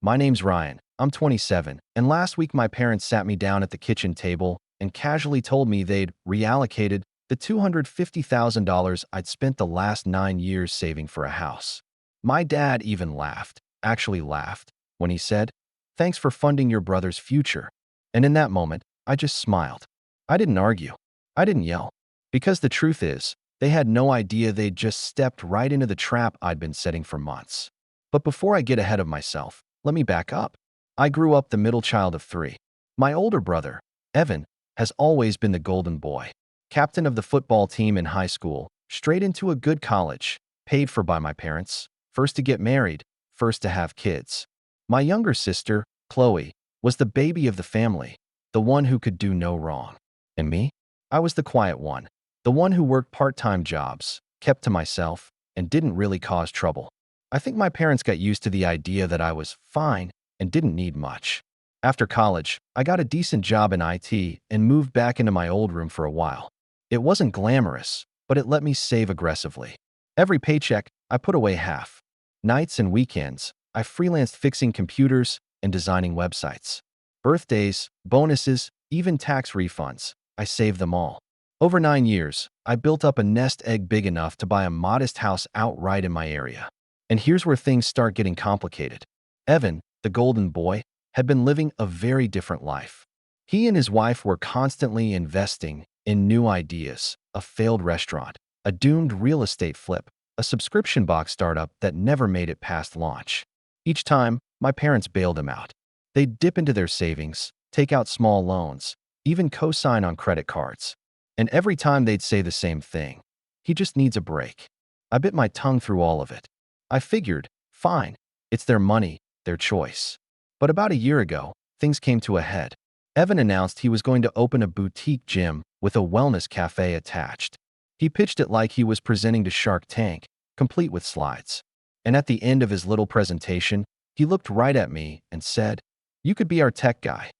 My name's Ryan. I'm 27, and last week my parents sat me down at the kitchen table and casually told me they'd reallocated the $250,000 I'd spent the last 9 years saving for a house. My dad even laughed, actually laughed, when he said, "Thanks for funding your brother's future." And in that moment, I just smiled. I didn't argue. I didn't yell. Because the truth is, they had no idea they'd just stepped right into the trap I'd been setting for months. But before I get ahead of myself, let me back up. I grew up the middle child of three. My older brother, Evan, has always been the golden boy. Captain of the football team in high school, straight into a good college, paid for by my parents, first to get married, first to have kids. My younger sister, Chloe, was the baby of the family, the one who could do no wrong. And me? I was the quiet one, the one who worked part-time jobs, kept to myself, and didn't really cause trouble. I think my parents got used to the idea that I was fine and didn't need much. After college, I got a decent job in IT and moved back into my old room for a while. It wasn't glamorous, but it let me save aggressively. Every paycheck, I put away half. Nights and weekends, I freelanced fixing computers and designing websites. Birthdays, bonuses, even tax refunds, I saved them all. Over 9 years, I built up a nest egg big enough to buy a modest house outright in my area. And here's where things start getting complicated. Evan, the golden boy, had been living a very different life. He and his wife were constantly investing in new ideas, a failed restaurant, a doomed real estate flip, a subscription box startup that never made it past launch. Each time, my parents bailed him out. They'd dip into their savings, take out small loans, even co-sign on credit cards. And every time they'd say the same thing: "He just needs a break." I bit my tongue through all of it. I figured, fine, it's their money, their choice. But about a year ago, things came to a head. Evan announced he was going to open a boutique gym with a wellness cafe attached. He pitched it like he was presenting to Shark Tank, complete with slides. And at the end of his little presentation, he looked right at me and said, "You could be our tech guy.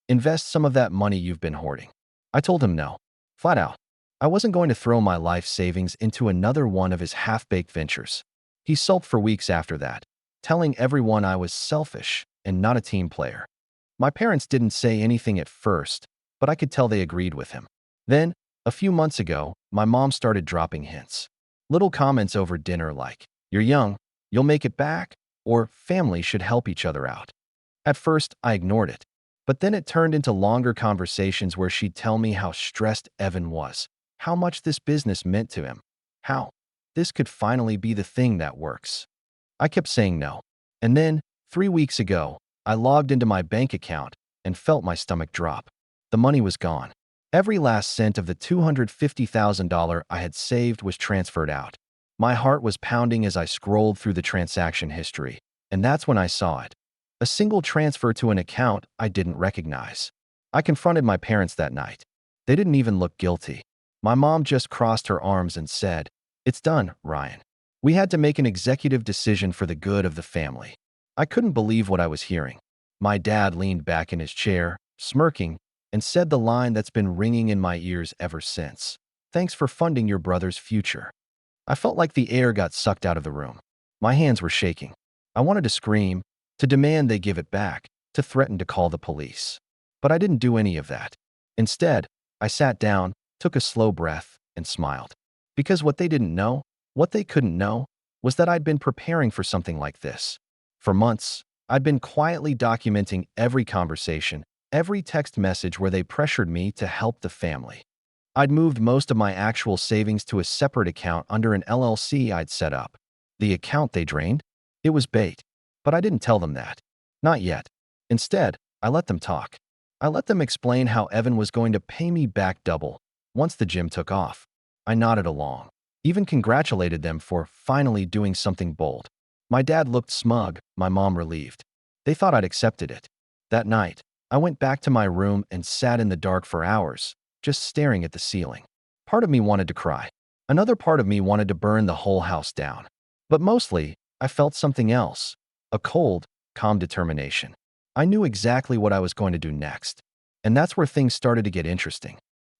Invest some of that money you've been hoarding." I told him no, flat out. I wasn't going to throw my life savings into another one of his half-baked ventures. He sulked for weeks after that, telling everyone I was selfish and not a team player. My parents didn't say anything at first, but I could tell they agreed with him. Then, a few months ago, my mom started dropping hints. Little comments over dinner like, "You're young, you'll make it back," or "Family should help each other out." At first, I ignored it. But then it turned into longer conversations where she'd tell me how stressed Evan was, how much this business meant to him, how this could finally be the thing that works. I kept saying no. And then, 3 weeks ago, I logged into my bank account and felt my stomach drop. The money was gone. Every last cent of the $250,000 I had saved was transferred out. My heart was pounding as I scrolled through the transaction history, and that's when I saw it. A single transfer to an account I didn't recognize. I confronted my parents that night. They didn't even look guilty. My mom just crossed her arms and said, "It's done, Ryan." We had to make an executive decision for the good of the family. I couldn't believe what I was hearing. My dad leaned back in his chair, smirking, and said the line that's been ringing in my ears ever since: "Thanks for funding your brother's future." I felt like the air got sucked out of the room. My hands were shaking. I wanted to scream, to demand they give it back, to threaten to call the police. But I didn't do any of that. Instead, I sat down, took a slow breath, and smiled. Because what they didn't know, what they couldn't know, was that I'd been preparing for something like this. For months, I'd been quietly documenting every conversation, every text message where they pressured me to help the family. I'd moved most of my actual savings to a separate account under an LLC I'd set up. The account they drained? It was bait. But I didn't tell them that. Not yet. Instead, I let them talk. I let them explain how Evan was going to pay me back double once the gym took off. I nodded along, even congratulated them for finally doing something bold. My dad looked smug, my mom relieved. They thought I'd accepted it. That night, I went back to my room and sat in the dark for hours, just staring at the ceiling. Part of me wanted to cry. Another part of me wanted to burn the whole house down. But mostly, I felt something else. A cold, calm determination. I knew exactly what I was going to do next. And that's where things started to get interesting.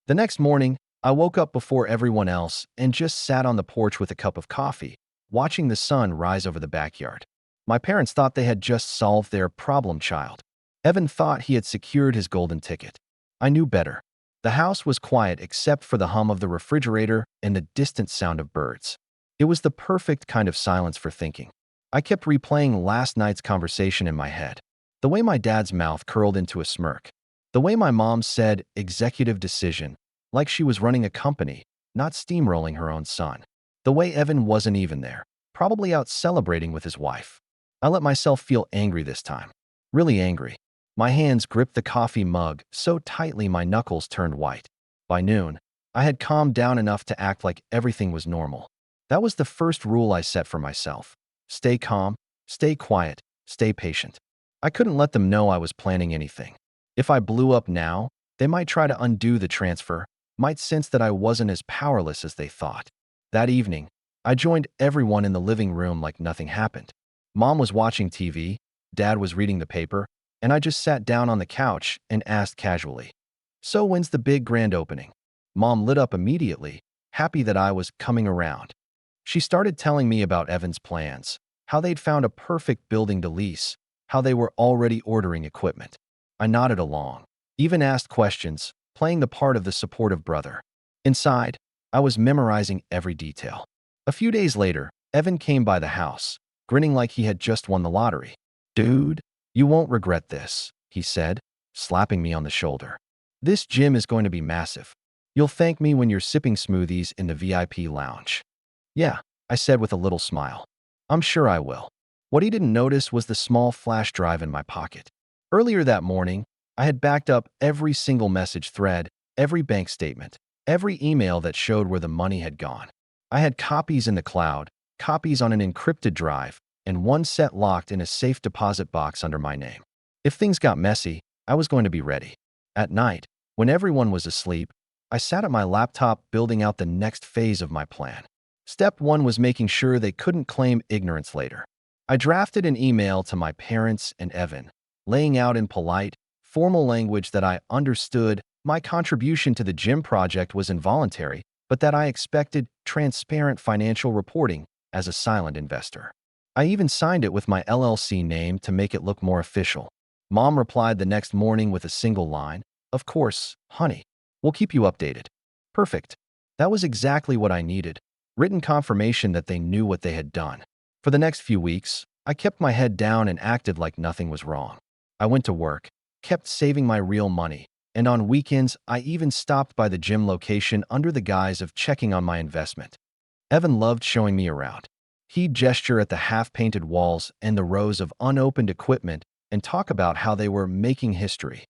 The next morning, I woke up before everyone else and just sat on the porch with a cup of coffee, watching the sun rise over the backyard. My parents thought they had just solved their problem child. Evan thought he had secured his golden ticket. I knew better. The house was quiet except for the hum of the refrigerator and the distant sound of birds. It was the perfect kind of silence for thinking. I kept replaying last night's conversation in my head. The way my dad's mouth curled into a smirk. The way my mom said, executive decision, like she was running a company, not steamrolling her own son. The way Evan wasn't even there, probably out celebrating with his wife. I let myself feel angry this time. Really angry. My hands gripped the coffee mug so tightly my knuckles turned white. By noon, I had calmed down enough to act like everything was normal. That was the first rule I set for myself. Stay calm, stay quiet, stay patient. I couldn't let them know I was planning anything. If I blew up now, they might try to undo the transfer, might sense that I wasn't as powerless as they thought. That evening, I joined everyone in the living room like nothing happened. Mom was watching TV, Dad was reading the paper, and I just sat down on the couch and asked casually, "So when's the big grand opening?" Mom lit up immediately, happy that I was coming around. She started telling me about Evan's plans, how they'd found a perfect building to lease, how they were already ordering equipment. I nodded along, even asked questions, playing the part of the supportive brother. Inside, I was memorizing every detail. A few days later, Evan came by the house, grinning like he had just won the lottery. "Dude, you won't regret this," he said, slapping me on the shoulder. "This gym is going to be massive. You'll thank me when you're sipping smoothies in the VIP lounge." "Yeah," I said with a little smile. "I'm sure I will." What he didn't notice was the small flash drive in my pocket. Earlier that morning, I had backed up every single message thread, every bank statement, every email that showed where the money had gone. I had copies in the cloud, copies on an encrypted drive, and one set locked in a safe deposit box under my name. If things got messy, I was going to be ready. At night, when everyone was asleep, I sat at my laptop building out the next phase of my plan. Step 1 was making sure they couldn't claim ignorance later. I drafted an email to my parents and Evan, laying out in polite, formal language that I understood my contribution to the gym project was involuntary, but that I expected transparent financial reporting as a silent investor. I even signed it with my LLC name to make it look more official. Mom replied the next morning with a single line, "Of course, honey. We'll keep you updated." Perfect. That was exactly what I needed. Written confirmation that they knew what they had done. For the next few weeks, I kept my head down and acted like nothing was wrong. I went to work, kept saving my real money, and on weekends, I even stopped by the gym location under the guise of checking on my investment. Evan loved showing me around. He'd gesture at the half-painted walls and the rows of unopened equipment and talk about how they were making history.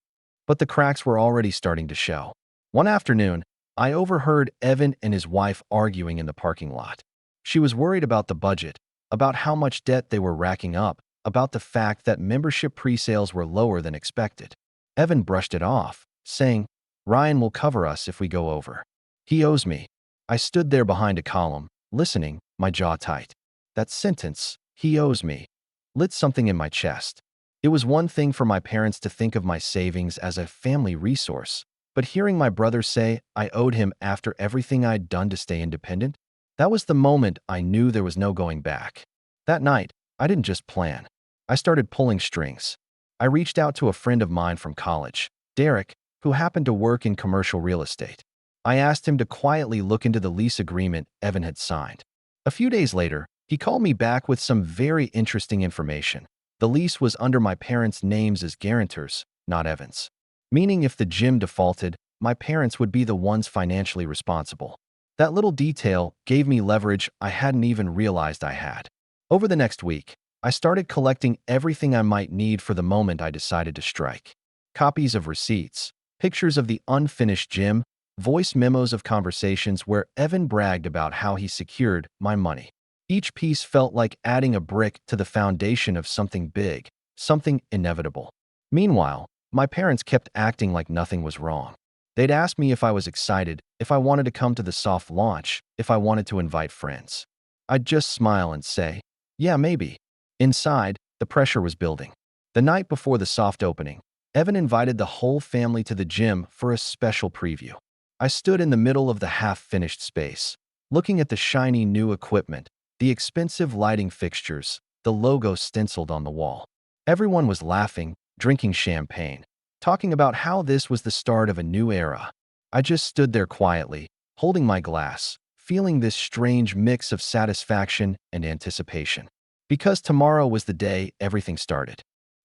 But the cracks were already starting to show. One afternoon, I overheard Evan and his wife arguing in the parking lot. She was worried about the budget, about how much debt they were racking up, about the fact that membership pre-sales were lower than expected. Evan brushed it off, saying, "Ryan will cover us if we go over. He owes me." I stood there behind a column, listening, my jaw tight. That sentence, "he owes me," lit something in my chest. It was one thing for my parents to think of my savings as a family resource, but hearing my brother say I owed him after everything I'd done to stay independent, that was the moment I knew there was no going back. That night, I didn't just plan. I started pulling strings. I reached out to a friend of mine from college, Derek, who happened to work in commercial real estate. I asked him to quietly look into the lease agreement Evan had signed. A few days later, he called me back with some very interesting information. The lease was under my parents' names as guarantors, not Evan's. Meaning if the gym defaulted, my parents would be the ones financially responsible. That little detail gave me leverage I hadn't even realized I had. Over the next week, I started collecting everything I might need for the moment I decided to strike. Copies of receipts, pictures of the unfinished gym, voice memos of conversations where Evan bragged about how he secured my money. Each piece felt like adding a brick to the foundation of something big, something inevitable. Meanwhile, my parents kept acting like nothing was wrong. They'd ask me if I was excited, if I wanted to come to the soft launch, if I wanted to invite friends. I'd just smile and say, "Yeah, maybe." Inside, the pressure was building. The night before the soft opening, Evan invited the whole family to the gym for a special preview. I stood in the middle of the half-finished space, looking at the shiny new equipment, the expensive lighting fixtures, the logo stenciled on the wall. Everyone was laughing, drinking champagne, talking about how this was the start of a new era. I just stood there quietly, holding my glass, feeling this strange mix of satisfaction and anticipation. Because tomorrow was the day everything started.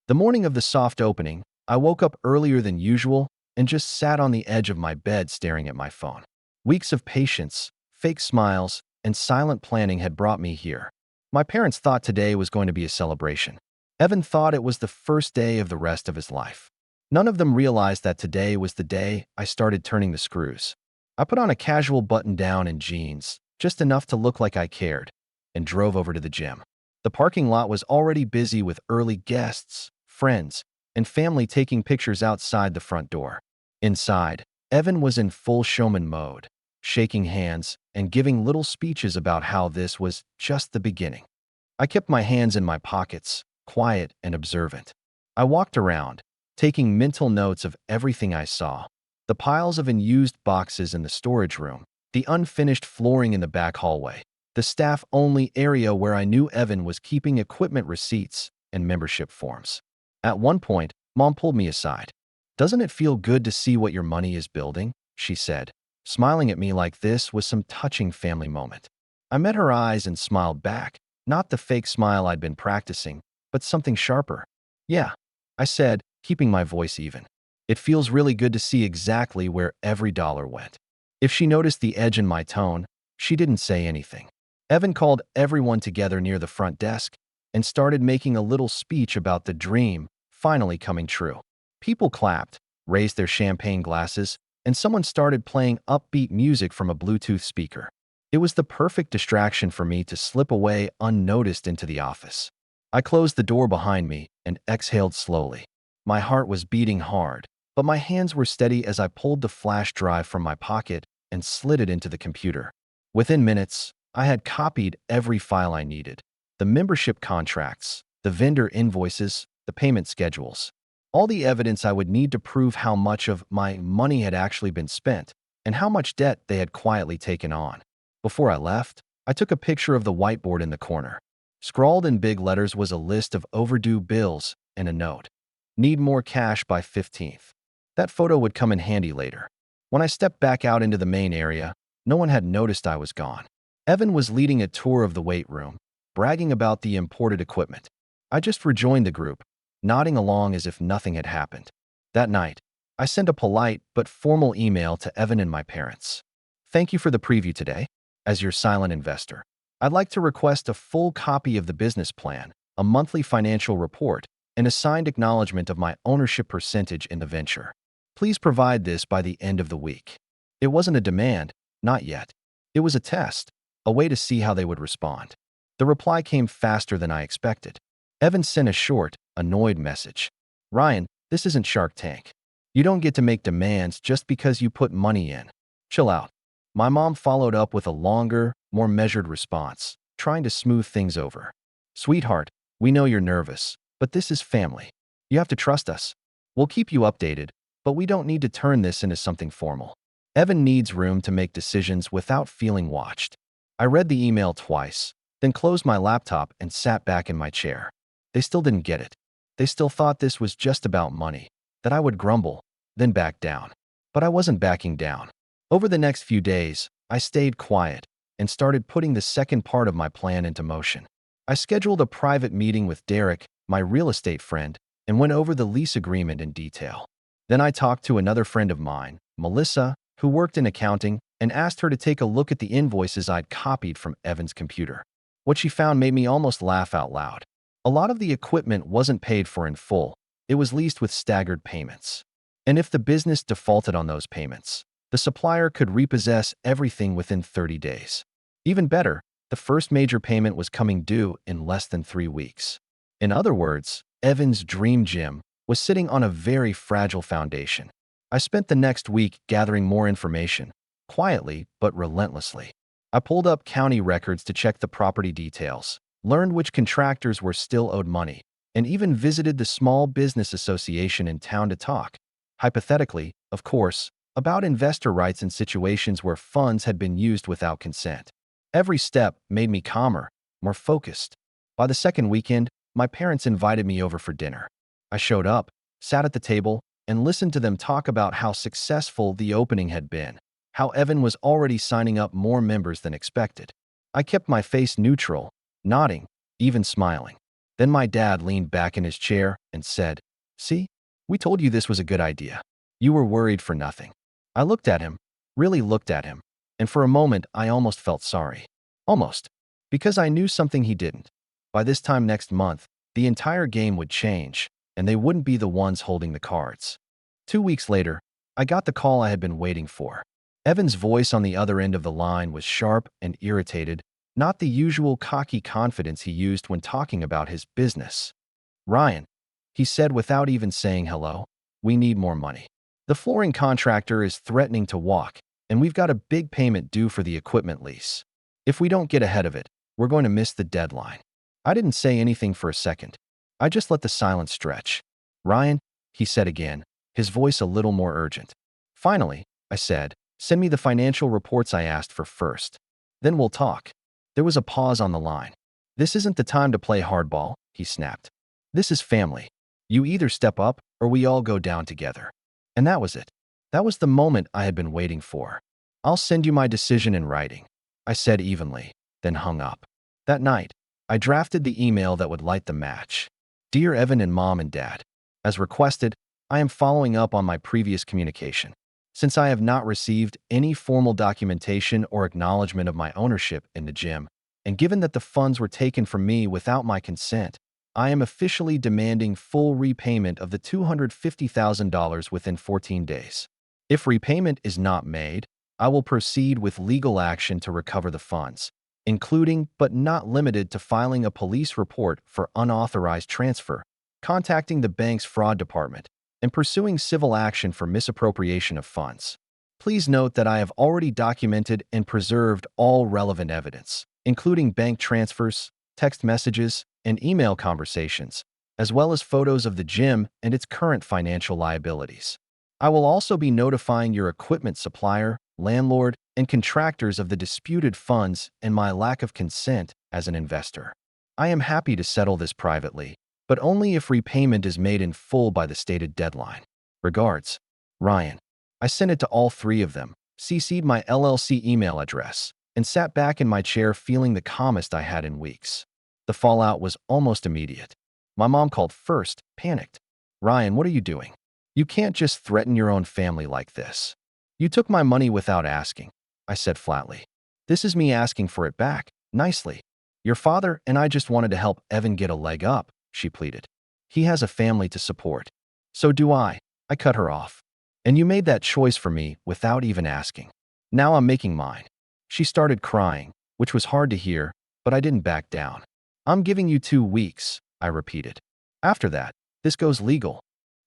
The morning of the soft opening, I woke up earlier than usual and just sat on the edge of my bed staring at my phone. Weeks of patience, fake smiles, and silent planning had brought me here. My parents thought today was going to be a celebration. Evan thought it was the first day of the rest of his life. None of them realized that today was the day I started turning the screws. I put on a casual button-down and jeans, just enough to look like I cared, and drove over to the gym. The parking lot was already busy with early guests, friends, and family taking pictures outside the front door. Inside, Evan was in full showman mode, shaking hands and giving little speeches about how this was just the beginning. I kept my hands in my pockets, quiet and observant. I walked around, taking mental notes of everything I saw. The piles of unused boxes in the storage room, the unfinished flooring in the back hallway, the staff-only area where I knew Evan was keeping equipment receipts and membership forms. At one point, Mom pulled me aside. "Doesn't it feel good to see what your money is building?" she said, smiling at me like this was some touching family moment. I met her eyes and smiled back, not the fake smile I'd been practicing, but something sharper. "Yeah," I said, keeping my voice even. "It feels really good to see exactly where every dollar went." If she noticed the edge in my tone, she didn't say anything. Evan called everyone together near the front desk and started making a little speech about the dream finally coming true. People clapped, raised their champagne glasses, and someone started playing upbeat music from a Bluetooth speaker. It was the perfect distraction for me to slip away unnoticed into the office. I closed the door behind me and exhaled slowly. My heart was beating hard, but my hands were steady as I pulled the flash drive from my pocket and slid it into the computer. Within minutes, I had copied every file I needed. The membership contracts, the vendor invoices, the payment schedules. All the evidence I would need to prove how much of my money had actually been spent and how much debt they had quietly taken on. Before I left, I took a picture of the whiteboard in the corner. Scrawled in big letters was a list of overdue bills and a note. "Need more cash by 15th. That photo would come in handy later. When I stepped back out into the main area, no one had noticed I was gone. Evan was leading a tour of the weight room, bragging about the imported equipment. I just rejoined the group, nodding along as if nothing had happened. That night, I sent a polite but formal email to Evan and my parents. "Thank you for the preview today. As your silent investor, I'd like to request a full copy of the business plan, a monthly financial report, and a signed acknowledgement of my ownership percentage in the venture. Please provide this by the end of the week." It wasn't a demand, not yet. It was a test, a way to see how they would respond. The reply came faster than I expected. Evan sent a short, annoyed message. "Ryan, this isn't Shark Tank. You don't get to make demands just because you put money in. Chill out." My mom followed up with a longer, more measured response, trying to smooth things over. "Sweetheart, we know you're nervous, but this is family. You have to trust us. We'll keep you updated, but we don't need to turn this into something formal. Evan needs room to make decisions without feeling watched." I read the email twice, then closed my laptop and sat back in my chair. They still didn't get it. They still thought this was just about money, that I would grumble, then back down. But I wasn't backing down. Over the next few days, I stayed quiet and started putting the second part of my plan into motion. I scheduled a private meeting with Derek, my real estate friend, and went over the lease agreement in detail. Then I talked to another friend of mine, Melissa, who worked in accounting, and asked her to take a look at the invoices I'd copied from Evan's computer. What she found made me almost laugh out loud. A lot of the equipment wasn't paid for in full. It was leased with staggered payments. And if the business defaulted on those payments, the supplier could repossess everything within 30 days. Even better, the first major payment was coming due in less than 3 weeks. In other words, Evan's dream gym was sitting on a very fragile foundation. I spent the next week gathering more information, quietly but relentlessly. I pulled up county records to check the property details, learned which contractors were still owed money, and even visited the small business association in town to talk, hypothetically, of course, about investor rights in situations where funds had been used without consent. Every step made me calmer, more focused. By the second weekend, my parents invited me over for dinner. I showed up, sat at the table, and listened to them talk about how successful the opening had been, how Evan was already signing up more members than expected. I kept my face neutral, nodding, even smiling. Then my dad leaned back in his chair and said, "See, we told you this was a good idea. You were worried for nothing." I looked at him, really looked at him, and for a moment I almost felt sorry. Almost. Because I knew something he didn't. By this time next month, the entire game would change, and they wouldn't be the ones holding the cards. 2 weeks later, I got the call I had been waiting for. Evan's voice on the other end of the line was sharp and irritated, not the usual cocky confidence he used when talking about his business. "Ryan," he said without even saying hello, "we need more money. The flooring contractor is threatening to walk, and we've got a big payment due for the equipment lease. If we don't get ahead of it, we're going to miss the deadline." I didn't say anything for a second. I just let the silence stretch. "Ryan," he said again, his voice a little more urgent. "Finally," I said, "send me the financial reports I asked for first. Then we'll talk." There was a pause on the line. "This isn't the time to play hardball," he snapped. "This is family. You either step up or we all go down together." And that was it. That was the moment I had been waiting for. "I'll send you my decision in writing," I said evenly, then hung up. That night, I drafted the email that would light the match. "Dear Evan and Mom and Dad, as requested, I am following up on my previous communication. Since I have not received any formal documentation or acknowledgement of my ownership in the gym, and given that the funds were taken from me without my consent, I am officially demanding full repayment of the $250,000 within 14 days. If repayment is not made, I will proceed with legal action to recover the funds, including but not limited to filing a police report for unauthorized transfer, contacting the bank's fraud department, and pursuing civil action for misappropriation of funds. Please note that I have already documented and preserved all relevant evidence, including bank transfers, text messages, and email conversations, as well as photos of the gym and its current financial liabilities. I will also be notifying your equipment supplier, landlord, and contractors of the disputed funds and my lack of consent as an investor. I am happy to settle this privately, but only if repayment is made in full by the stated deadline. Regards, Ryan." I sent it to all three of them, CC'd my LLC email address, and sat back in my chair feeling the calmest I had in weeks. The fallout was almost immediate. My mom called first, panicked. "Ryan, what are you doing? You can't just threaten your own family like this." "You took my money without asking," I said flatly. "This is me asking for it back, nicely. Your father and I just wanted to help Evan get a leg up," she pleaded. "He has a family to support." "So do I," I cut her off. "And you made that choice for me without even asking. Now I'm making mine." She started crying, which was hard to hear, but I didn't back down. "I'm giving you 2 weeks," I repeated. "After that, this goes legal."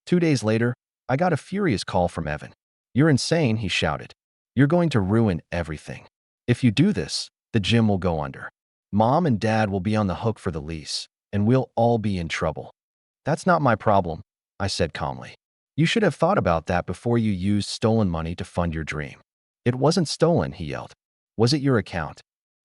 2 days later, I got a furious call from Evan. "You're insane," he shouted. "You're going to ruin everything. If you do this, the gym will go under. Mom and Dad will be on the hook for the lease, and we'll all be in trouble." "That's not my problem," I said calmly. "You should have thought about that before you used stolen money to fund your dream." "It wasn't stolen," he yelled. "Was it your account?"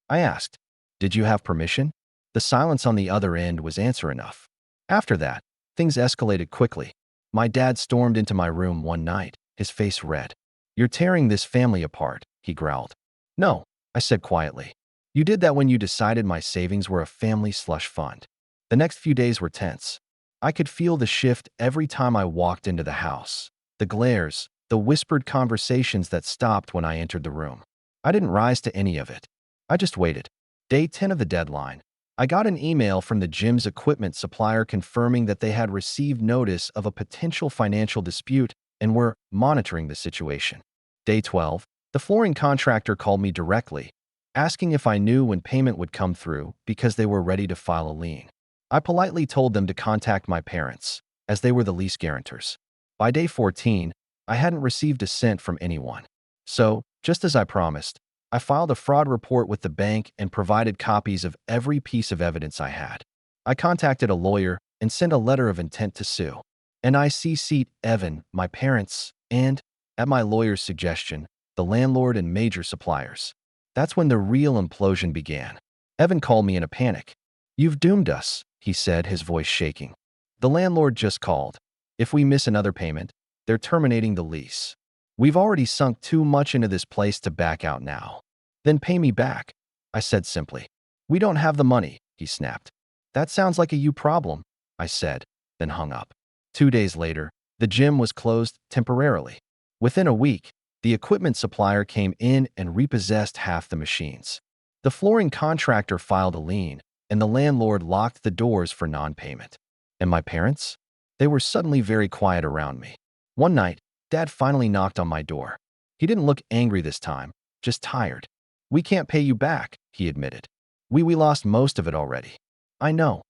I asked. "Did you have permission?" The silence on the other end was answer enough. After that, things escalated quickly. My dad stormed into my room one night, his face red. "You're tearing this family apart," he growled. "No," I said quietly. "You did that when you decided my savings were a family slush fund." The next few days were tense. I could feel the shift every time I walked into the house. The glares, the whispered conversations that stopped when I entered the room. I didn't rise to any of it. I just waited. Day 10 of the deadline, I got an email from the gym's equipment supplier confirming that they had received notice of a potential financial dispute and were monitoring the situation. Day 12, the flooring contractor called me directly, asking if I knew when payment would come through because they were ready to file a lien. I politely told them to contact my parents, as they were the lease guarantors. By day 14, I hadn't received a cent from anyone. So, just as I promised, I filed a fraud report with the bank and provided copies of every piece of evidence I had. I contacted a lawyer and sent a letter of intent to sue. And I CC'd Evan, my parents, and, at my lawyer's suggestion, the landlord and major suppliers. That's when the real implosion began. Evan called me in a panic. "You've doomed us," he said, his voice shaking. "The landlord just called. If we miss another payment, they're terminating the lease. We've already sunk too much into this place to back out now." "Then pay me back," I said simply. "We don't have the money," he snapped. "That sounds like a you problem," I said, then hung up. 2 days later, the gym was closed temporarily. Within a week, the equipment supplier came in and repossessed half the machines. The flooring contractor filed a lien, and the landlord locked the doors for non-payment. And my parents? They were suddenly very quiet around me. One night, Dad finally knocked on my door. He didn't look angry this time, just tired. "We can't pay you back," he admitted. We lost most of it already." "I know,"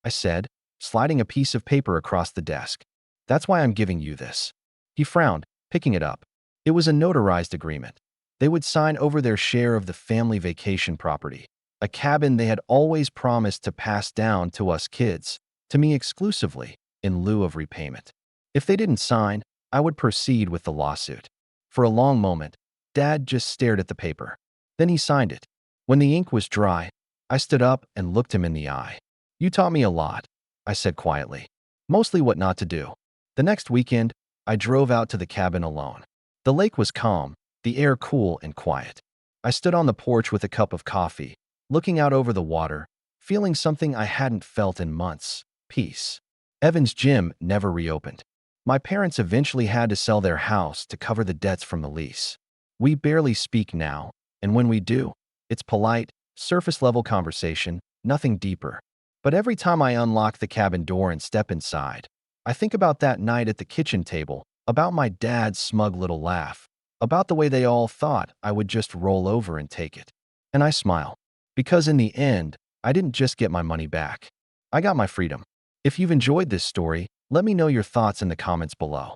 I said, sliding a piece of paper across the desk. "That's why I'm giving you this." He frowned, picking it up. It was a notarized agreement. They would sign over their share of the family vacation property, a cabin they had always promised to pass down to us kids, to me exclusively, in lieu of repayment. If they didn't sign, I would proceed with the lawsuit. For a long moment, Dad just stared at the paper. Then he signed it. When the ink was dry, I stood up and looked him in the eye. "You taught me a lot," I said quietly. "Mostly what not to do." The next weekend, I drove out to the cabin alone. The lake was calm, the air cool and quiet. I stood on the porch with a cup of coffee, looking out over the water, feeling something I hadn't felt in months: peace. Evan's gym never reopened. My parents eventually had to sell their house to cover the debts from the lease. We barely speak now, and when we do, it's polite, surface-level conversation, nothing deeper. But every time I unlock the cabin door and step inside, I think about that night at the kitchen table, about my dad's smug little laugh, about the way they all thought I would just roll over and take it. And I smile. Because in the end, I didn't just get my money back. I got my freedom. If you've enjoyed this story, let me know your thoughts in the comments below.